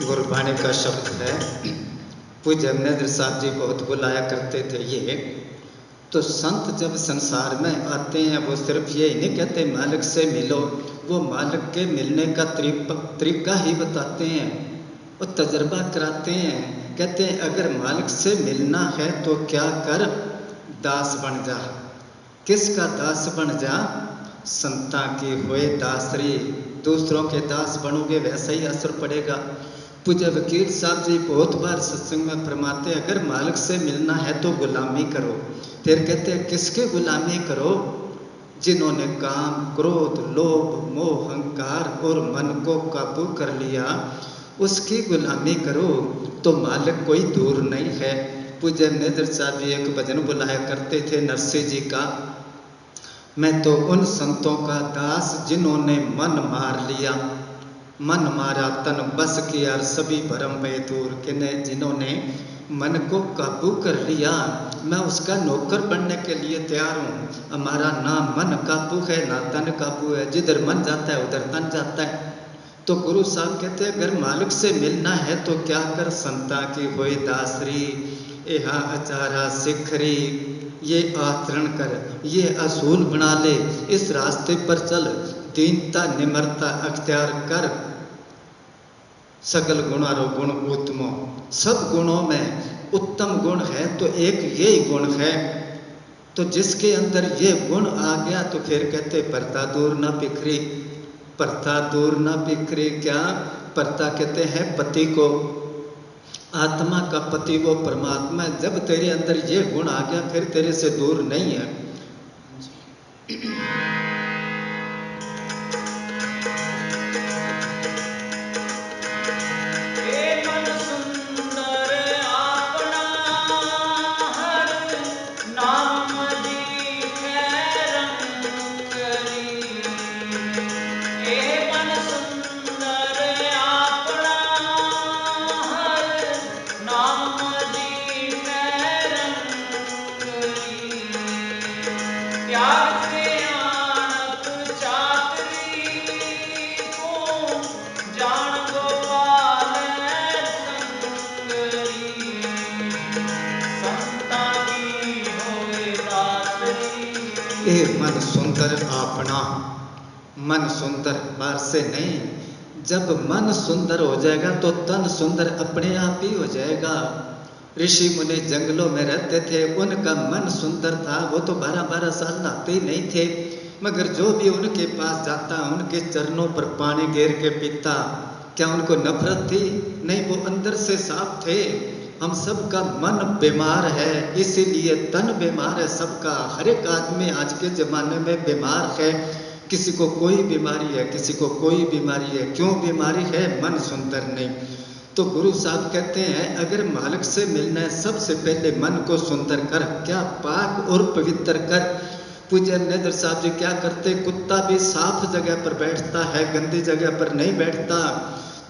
गुरबाणी का शब्द है। पूज्य अमनेंद्र साहब जी बहुत बुलाया करते थे ये। तो संत जब संसार में आते हैं वो सिर्फ ये नहीं कहते मालिक से मिलो, वो मालिक के मिलने का तरीका ही बताते हैं और तजर्बा कराते हैं। कहते हैं अगर मालिक से मिलना है तो क्या कर, दास बन जा। किसका दास बन जा, संता की होए दासरी। दूसरों के दास बनोगे वैसा ही असर पड़ेगा। पूज्य वकील साहब जी बहुत बार सत्संग में फरमाते हैं अगर मालिक से मिलना है तो गुलामी करो। फिर कहते हैं किसकी गुलामी करो, जिन्होंने काम क्रोध लोभ मोह अहंकार और मन को काबू कर लिया उसकी गुलामी करो, तो मालिक कोई दूर नहीं है। पूज्य नेत्र साहब जी एक भजन बुलाया करते थे नरसिंह जी का, मैं तो उन संतों का दास जिन्होंने मन मार लिया, मन मारा तन बस किया सभी भरम भय दूर। किने जिन्होंने मन को काबू कर लिया, मैं उसका नौकर बनने के लिए तैयार हूँ। हमारा ना मन काबू है ना तन काबू है, जिधर मन जाता है उधर तन जाता है। तो गुरु साहब कहते हैं अगर मालिक से मिलना है तो क्या कर, संता की होई दासरी। एहा अचारा सिखरी, ये आचरण कर, ये असूल बना ले, इस रास्ते पर चल, दीनता निम्रता अख्तियार कर। सकल गुणारो गुण उत्तमो, सब गुणों में उत्तम गुण है तो एक यही गुण है। तो जिसके अंदर ये गुण आ गया तो फिर कहते परता दूर ना बिखरी। परता दूर ना बिखरी, क्या परता कहते हैं पति को, आत्मा का पति वो परमात्मा। जब तेरे अंदर ये गुण आ गया फिर तेरे से दूर नहीं है। ए मन सुंदर अपना, मन सुंदर बाहर से नहीं। जब मन सुंदर हो जाएगा तो तन सुंदर अपने आप ही हो जाएगा। ऋषि मुनि जंगलों में रहते थे, उनका मन सुंदर था, वो तो 12-12 साल नहाते ही नहीं थे, मगर जो भी उनके पास जाता उनके चरणों पर पानी गिर के पीता। क्या उनको नफरत थी? नहीं, वो अंदर से साफ थे। हम सबका मन बीमार है, इसीलिए तन बीमार है सबका। हर एक आदमी आज के जमाने में बीमार है। किसी को कोई बीमारी है, किसी को कोई बीमारी है। क्यों बीमारी है? मन सुंदर नहीं। तो गुरु साहब कहते हैं अगर मालिक से मिलना है सबसे पहले मन को सुंदर कर, क्या पाक और पवित्र कर। पूज्य नेत्र साहब जी क्या करते, कुत्ता भी साफ जगह पर बैठता है, गंदी जगह पर नहीं बैठता।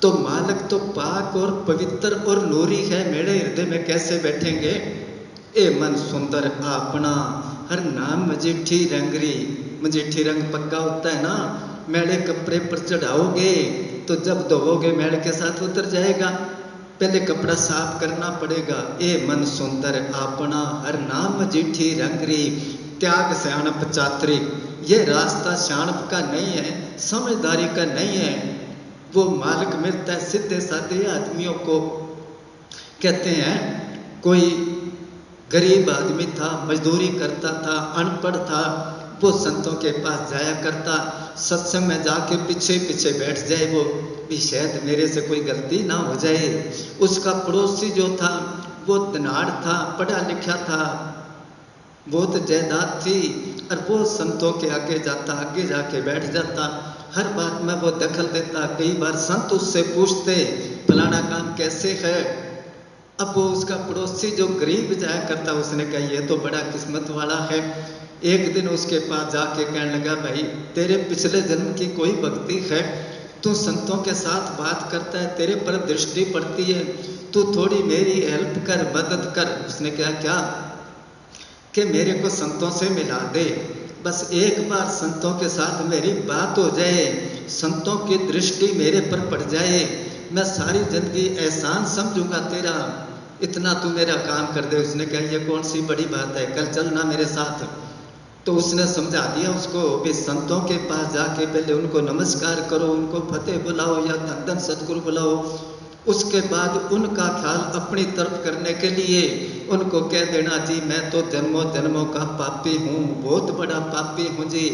तो मालिक तो पाक और पवित्र और नूरी है, मेरे हृदय में कैसे बैठेंगे। ए मन सुंदर अपना, हर नाम मजीठी रंगरी। मजीठी रंग पक्का होता है ना, मैले कपड़े पर चढ़ाओगे तो जब धोओगे मैल के साथ उतर जाएगा। पहले कपड़ा साफ करना पड़ेगा। ए मन सुंदर अपना, हर नाम मजीठी रंगरी। त्याग सियाणप चातरी, ये रास्ता सियाणप का नहीं है, समझदारी का नहीं है। वो मालिक मिलता है सीधे साधे आदमियों को। कहते हैं कोई गरीब आदमी था, मजदूरी करता था, अनपढ़ था, वो संतों के पास जाया करता। सत्संग में जाके पीछे पीछे बैठ जाए वो भी, शायद मेरे से कोई गलती ना हो जाए। उसका पड़ोसी जो था वो धनाढ़ था, पढ़ा लिखा था, बहुत जायदाद थी, और वो संतों के आगे जाता, आगे जाके बैठ जाता, हर बात में वो दखल देता। कई बार संत उससे पूछते फलाना काम कैसे है। अब वो उसका पड़ोसी जो गरीब जाया करता, उसने कहा ये तो बड़ा किस्मत वाला है। एक दिन उसके पास जाके कहने लगा भाई तेरे पिछले जन्म की कोई भक्ति है, तू संतों के साथ बात करता है, तेरे पर दृष्टि पड़ती है, तू थोड़ी मेरी हेल्प कर, मदद कर। उसने कहा क्या, कि मेरे को संतों से मिला दे, बस एक बार संतों के साथ मेरी बात हो जाए, संतों की दृष्टि मेरे पर पड़ जाए, मैं सारी जिंदगी एहसान समझूंगा तेरा, इतना तू मेरा काम कर दे। उसने कहा ये कौन सी बड़ी बात है, कल चलना मेरे साथ। तो उसने समझा दिया उसको भी संतों के पास जाके पहले उनको नमस्कार करो, उनको फतेह बुलाओ या धन धन सतगुरु बुलाओ, उसके बाद उनका ख्याल अपनी तरफ करने के लिए उनको कह देना जी मैं तो जन्मों जन्मों का पापी हूँ, बहुत बड़ा पापी हूँ जी।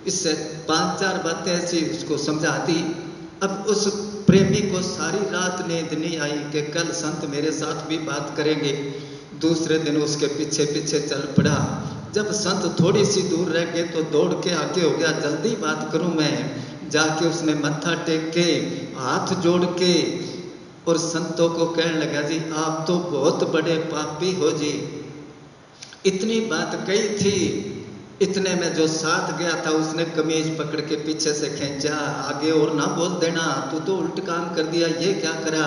इससे 5-4 बातें ऐसी उसको समझा दी। अब उस प्रेमी को सारी रात नींद नहीं आई कि कल संत मेरे साथ भी बात करेंगे। दूसरे दिन उसके पीछे पीछे चल पड़ा। जब संत थोड़ी सी दूर रह गए तो दौड़ के आगे हो गया, जल्दी बात करूं मैं। जाके उसने मत्था टेक के हाथ जोड़ के और संतों को कहने लगा जी आप तो बहुत बड़े पापी हो जी। इतनी बात कही थी, इतने में जो साथ गया था उसने कमीज पकड़ के पीछे से खींचा, आगे और ना बोल देना, तू तो उल्ट काम कर दिया, ये क्या करा।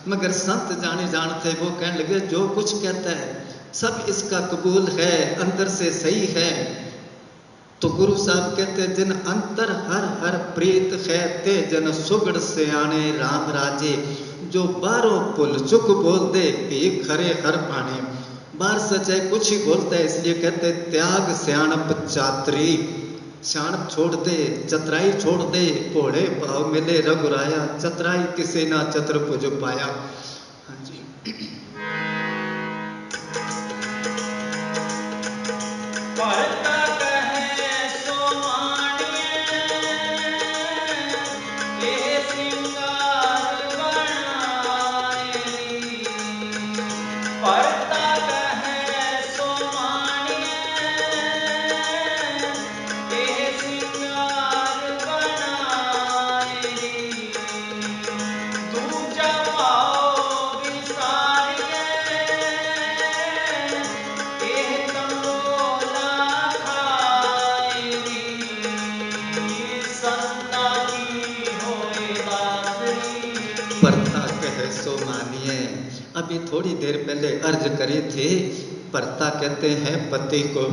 मगर संत जाने जानते, वो कहने लगे जो कुछ कहता है सब इसका कबूल है, अंदर से सही है। तो गुरु साहब कहते जिन अंतर हर हर प्रीत है, ते जन सुगड़ से आने राम राजे, जो बारों पुल चुक बोल दे भी खरे हर पाने। बाहर सच्चाई कुछ ही बोलता है, इसलिए कहते त्याग सियाणप चातरी, सियाणप छोड़ दे, चतराई छोड़ दे, भोले भाव मिले रघुराया, चतराई किसे ना चतुर्भुज पाया। हाँ जी। अभी थोड़ी देर पहले अर्ज करी थी, परता कहते हैं पति को,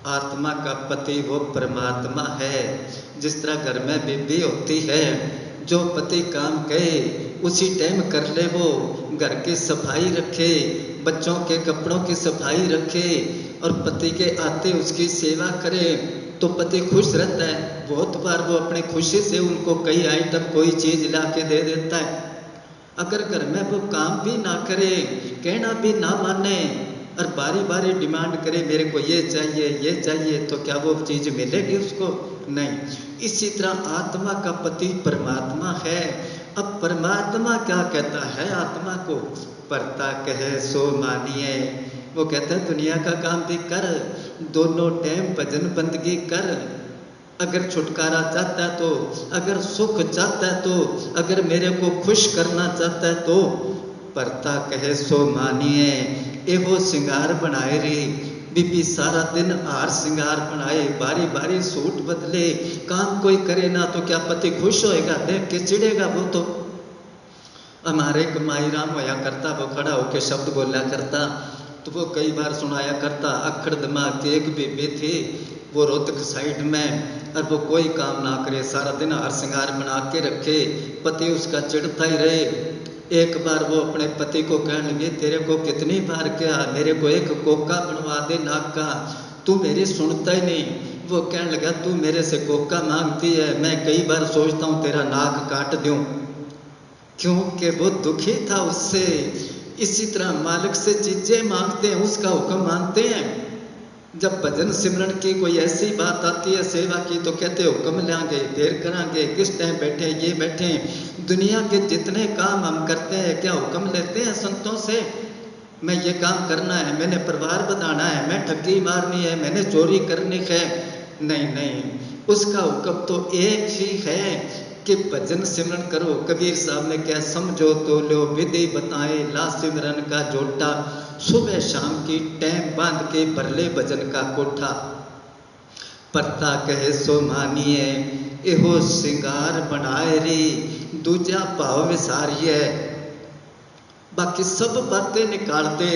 आत्मा का पति वो परमात्मा है। जिस तरह घर में बीबी होती है, जो पति काम कहे उसी टाइम कर ले, वो घर की सफाई रखे, बच्चों के कपड़ों की सफाई रखे और पति के आते उसकी सेवा करे, तो पति खुश रहता है। बहुत बार वो अपनी खुशी से उनको कई आइटम कोई चीज ला के दे देता है। अगर घर में वो काम भी ना करे, कहना भी ना माने और बारी बारी डिमांड करे मेरे को ये चाहिए, तो क्या वो चीज मिलेगी उसको? नहीं। इसी तरह आत्मा का पति परमात्मा है। अब परमात्मा क्या कहता है आत्मा को? परता कहे सो मानिए। वो कहता है दुनिया का काम भी कर, दोनों टाइम भजन बंदगी कर, अगर छुटकारा चाहता है तो, अगर सुख चाहता है तो, अगर मेरे को खुश करना चाहता है तो, परता कहे सो मानिए। एवो सिंगार बनाए रे, बीबी सारा दिन हार सिंगार बनाए, बारी बारी सूट बदले, काम कोई करे ना तो क्या पति खुश होएगा? देख के चिड़ेगा वो तो। हमारे एक माई राम होया करता, वो खड़ा होके शब्द बोला करता, तो वो कई बार सुनाया करता। अखड़ दिमाग की एक बीबी थी, वो रोहतक साइड में, और वो कोई काम ना करे, सारा दिन हार श्रृंगार बना के रखे, पति उसका चिढ़ता ही रहे। एक बार वो अपने पति को कहने लगी तेरे को कितनी बार क्या, मेरे को एक कोका बनवा दे नाक का, तू मेरी सुनता ही नहीं। वो कहने लगा तू मेरे से कोका मांगती है, मैं कई बार सोचता हूँ तेरा नाक काट दूं, क्योंकि वो दुखी था उससे। इसी तरह मालिक से चीजें मांगते हैं, उसका हुक्म मानते हैं। जब भजन सिमरन की कोई ऐसी बात आती है सेवा की, तो कहते हुक्म लेंगे, देर करांगे, किस टाइम बैठे, ये बैठे। दुनिया के जितने काम हम करते हैं क्या हुक्म लेते हैं संतों से? मैं ये काम करना है, मैंने परिवार बनाना है, मैं ठगी मारनी है, मैंने चोरी करनी है? नहीं नहीं, उसका हुक्म तो एक ही है कि भजन सिमरन करो। कबीर साहब ने क्या समझो तो लो विधि बताए, ला सिमरन का जोटा, सुबह शाम की टैम बांध के भरले भजन का कोठा। परता कहे सो मानिए, एहो सिंगार बनाए रे, दूजा भाव विसारिए। बाकी सब बातें निकाल दे,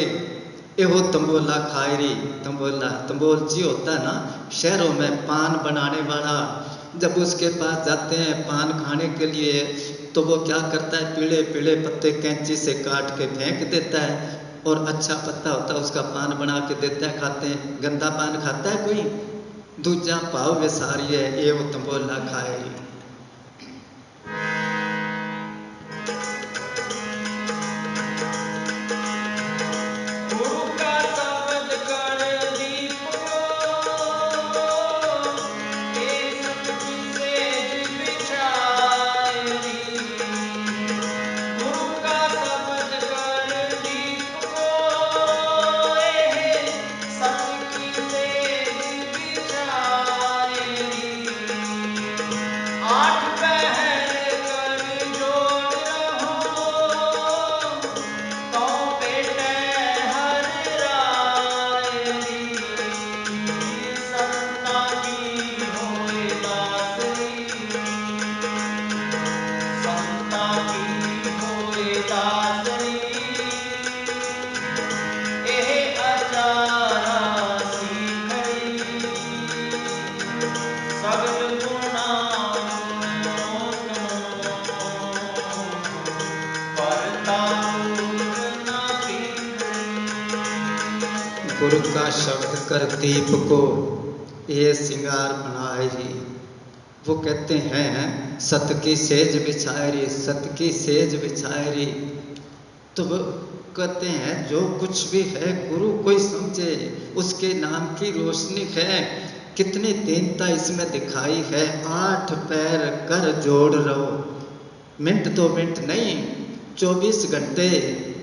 एहो तंबोला खाए री। तंबोला, तंबोल जी होता है ना शहरों में पान बनाने वाला, जब उसके पास जाते हैं पान खाने के लिए तो वो क्या करता है, पीले पीले पत्ते कैंची से काट के फेंक देता है और अच्छा पत्ता होता है उसका पान बना के देता है, खाते हैं। गंदा पान खाता है कोई? दूजा पाव वे सारी है ये वो तंबोला खाए। गुरु का शब्द कर दीप को ये सिंगार बनाए री। वो कहते हैं सत की सेज बिछाए री, सत की सेज बिछाए री। तो वो कहते हैं जो कुछ भी है गुरु कोई समझे, उसके नाम की रोशनी है। कितनी दीनता इसमें दिखाई है, 8 पैर कर जोड़ रहो। मिनट 2 मिनट नहीं, 24 घंटे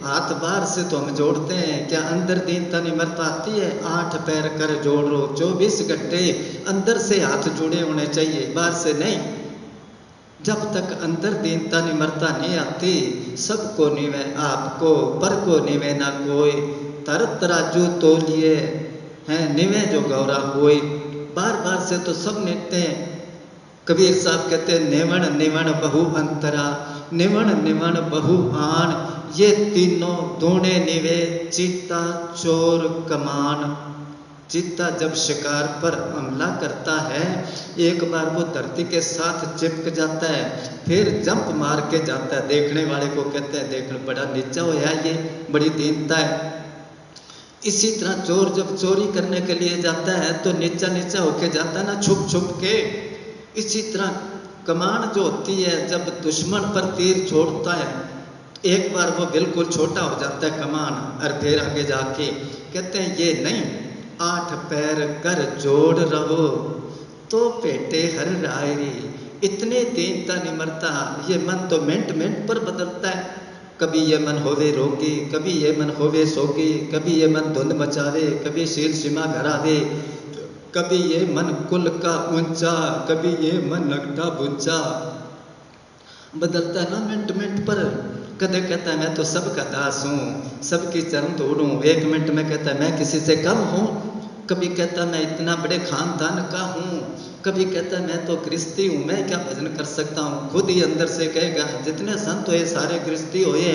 हाथ बाहर से तो हम जोड़ते हैं, क्या अंदर दीनता निमर पाती है? 8 पैर कर जोड़ रो, 24 घंटे अंदर से हाथ जुड़े होने चाहिए, बाहर से नहीं। जब तक अंदर दीनता निमरता नहीं आती, सबको निवे आपको, पर को निवे ना कोई। तर तराजू तोलिए हैं, निवे जो गौरा होई। बार बार से तो सब निपते हैं। कबीर साहब कहते हैं निवण निवण बहु अंतरा, निवण निवण बहु आन। ये तीनों दोने निवे चीता चोर कमान। चीता जब शिकार पर हमला करता है, एक बार वो धरती के साथ चिपक जाता है, फिर जंप मार के जाता है। देखने वाले को कहते हैं देख बड़ा नीचा होया, ये बड़ी दीनता है। इसी तरह चोर जब चोरी करने के लिए जाता है तो नीचा नीचा होके जाता है ना, छुप छुप के। इसी तरह कमान जो होती है, जब दुश्मन पर तीर छोड़ता है, एक बार वो बिल्कुल छोटा हो जाता है कमान, और फिर आगे जाके कहते हैं ये नहीं, 8 पैर कर जोड़ रहो तो पेटे हर रायरी। इतने दीनता निमरता, ये मन तो मिनट मिनट पर बदलता है। कभी ये मन होवे रोगी, कभी ये मन होवे सोगी, कभी ये मन धुंध मचावे, कभी शील सीमा घरावे, कभी ये मन कुल का ऊंचा, कभी ये मन लगता बुंचा। बदलता है ना मिनट मिनट पर। कदे कहता है मैं तो सबका दास हूँ, सबकी चरण तोड़ूं। 1 मिनट में कहता है मैं किसी से कम हूँ। कभी कहता मैं इतना बड़े खानदान का हूँ, कभी कहता मैं तो गृहस्थी हूँ, मैं क्या भजन कर सकता हूँ। खुद ही अंदर से कहेगा जितने संत हुए सारे गृहस्थी हुए।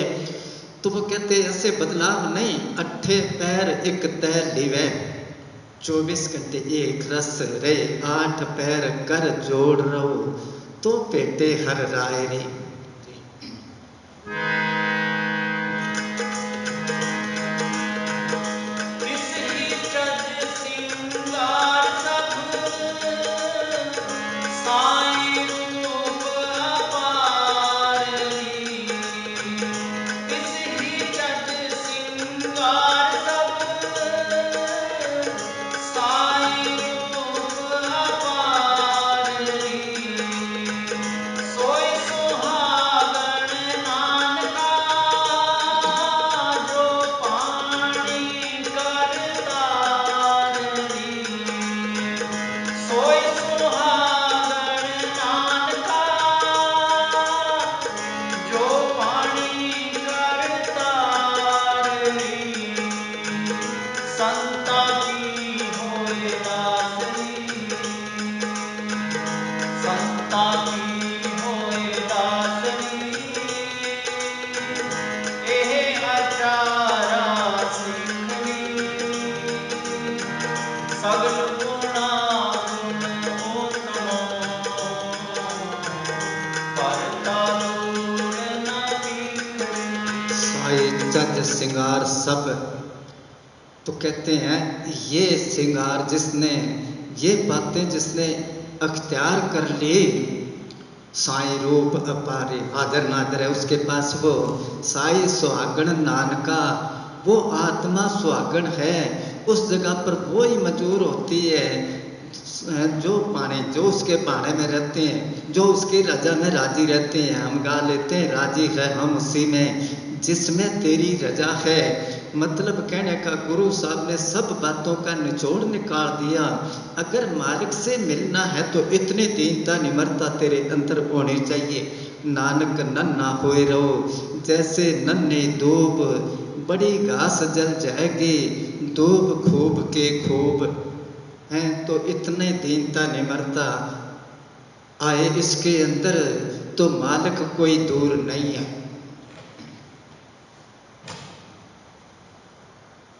तो वो कहते ऐसे बदलाव नहीं, 8 पैर एक तय लिवे, 24 घंटे एक रस रे। 8 पैर कर जोड़ रहो तो पेटे हर राय रे। साई चज सिंगार सब। तो कहते हैं ये सिंगार जिसने, ये बातें जिसने अख्तियार कर ली, साई रूप अपारे हाजर नाजर है उसके पास वो साई सुहागण नानका, वो आत्मा सुहागण है। उस जगह पर वो ही मजूर होती है जो पाने, जो उसके पाने में रहते हैं, जो उसकी रजा में राजी रहते हैं। हम गा लेते हैं राजी है हम उसी में जिसमें तेरी रजा है। मतलब कहने का गुरु साहब ने सब बातों का निचोड़ निकाल दिया। अगर मालिक से मिलना है तो इतनी दीनता निमरता तेरे अंदर होनी चाहिए। नानक नन्ना होए रहो जैसे नन्हे दूब, बड़ी घास जल जाएगी दूब खूब के खूब हैं। तो इतने दीनता निमरता आए इसके अंदर तो मालिक कोई दूर नहीं है।